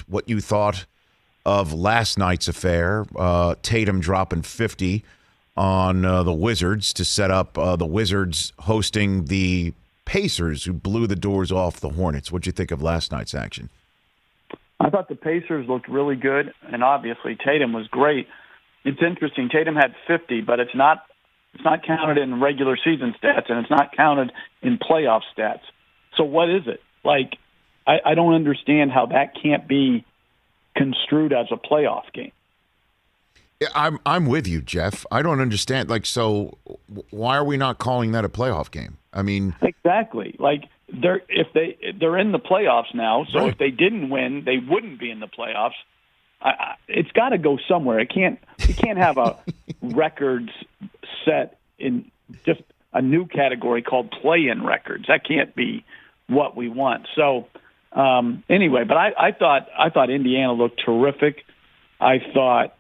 what you thought of last night's affair. Tatum dropping 50 on the Wizards to set up the Wizards hosting the Pacers, who blew the doors off the Hornets. What'd you think of last night's action? I thought the Pacers looked really good, and obviously Tatum was great. It's interesting. Tatum had 50, but it's not counted in regular season stats, and it's not counted in playoff stats. So what is it? Like, I don't understand how that can't be construed as a playoff game. Yeah, I'm with you, Jeff. I don't understand. Like, so why are we not calling that a playoff game? I mean, exactly. Like, they're in the playoffs now. So right. If they didn't win, they wouldn't be in the playoffs. It's got to go somewhere. We can't have a records set in just a new category called play-in records. That can't be what we want. So anyway, but I thought Indiana looked terrific. I thought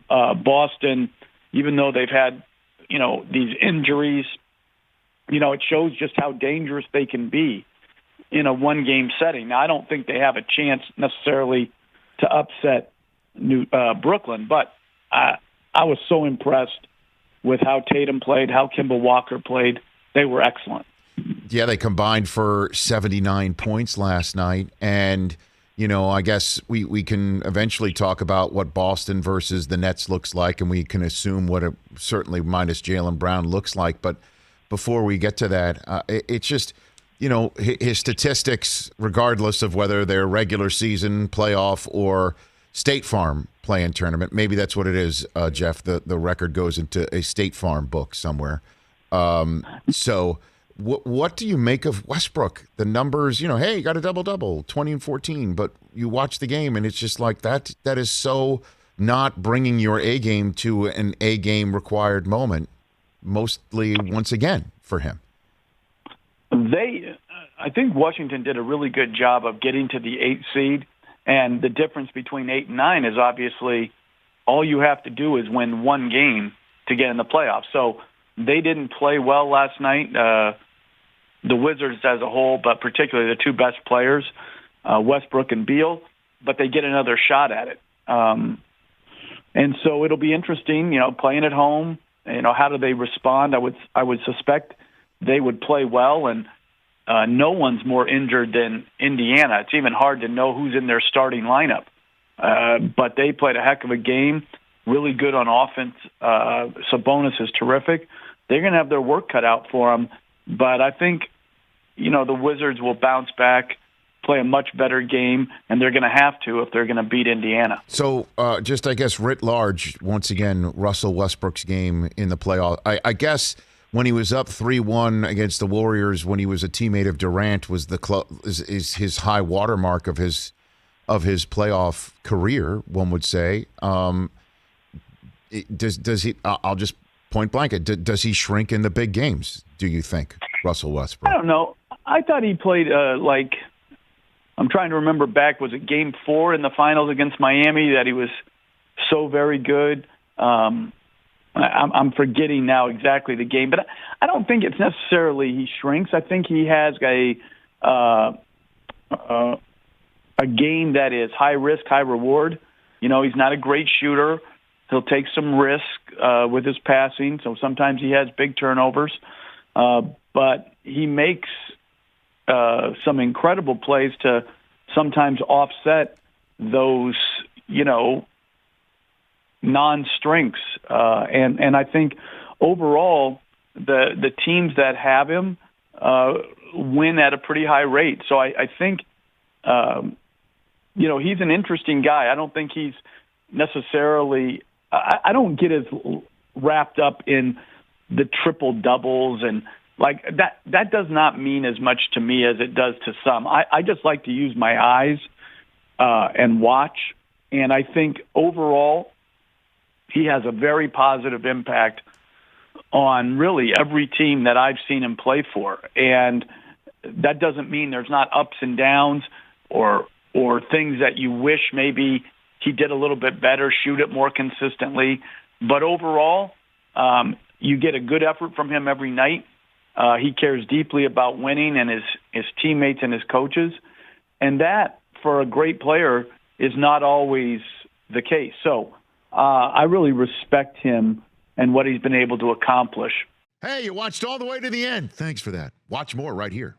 Boston, even though they've had these injuries, it shows just how dangerous they can be in a one-game setting. Now, I don't think they have a chance necessarily to upset Brooklyn, but I was so impressed with how Tatum played, how Kemba Walker played. They were excellent. Yeah, they combined for 79 points last night, and I guess we can eventually talk about what Boston versus the Nets looks like, and we can assume what it certainly minus Jaylen Brown looks like. But before we get to that, it's just his statistics, regardless of whether they're regular season, playoff, or State Farm play-in tournament. Maybe that's what it is, Jeff. The record goes into a State Farm book somewhere. So what do you make of Westbrook? The numbers, hey, you got a double-double, 20 and 14, but you watch the game, and it's just like that is so not bringing your A game to an A game required moment, mostly once again for him. I think Washington did a really good job of getting to the 8th seed. And the difference between 8 and 9 is obviously all you have to do is win one game to get in the playoffs. So they didn't play well last night, the Wizards as a whole, but particularly the two best players, Westbrook and Beal, but they get another shot at it. And so it'll be interesting, playing at home, how do they respond? I would suspect they would play well, and no one's more injured than Indiana. It's even hard to know who's in their starting lineup. But they played a heck of a game, really good on offense. Sabonis is terrific. They're going to have their work cut out for them. But I think, the Wizards will bounce back, play a much better game, and they're going to have to if they're going to beat Indiana. So just, I guess, writ large, once again, Russell Westbrook's game in the playoff. I guess when he was up 3-1 against the Warriors, when he was a teammate of Durant, was is his high watermark of his playoff career, one would say. Does he? I'll just point blank it. Does he shrink in the big games? Do you think, Russell Westbrook? I don't know. I thought he played I'm trying to remember back. Was it Game 4 in the finals against Miami that he was so very good? I'm forgetting now exactly the game, but I don't think it's necessarily he shrinks. I think he has a game that is high risk, high reward. He's not a great shooter. He'll take some risk with his passing, so sometimes he has big turnovers. But he makes some incredible plays to sometimes offset those, non-strengths. And I think overall the teams that have him win at a pretty high rate. So I think, he's an interesting guy. I don't think he's necessarily – I don't get as wrapped up in the triple doubles and like that does not mean as much to me as it does to some. I just like to use my eyes and watch. And I think overall he has a very positive impact on really every team that I've seen him play for. And that doesn't mean there's not ups and downs or things that you wish maybe he did a little bit better, shoot it more consistently. But overall, you get a good effort from him every night. He cares deeply about winning and his teammates and his coaches. And that, for a great player, is not always the case. So I really respect him and what he's been able to accomplish. Hey, you watched all the way to the end. Thanks for that. Watch more right here.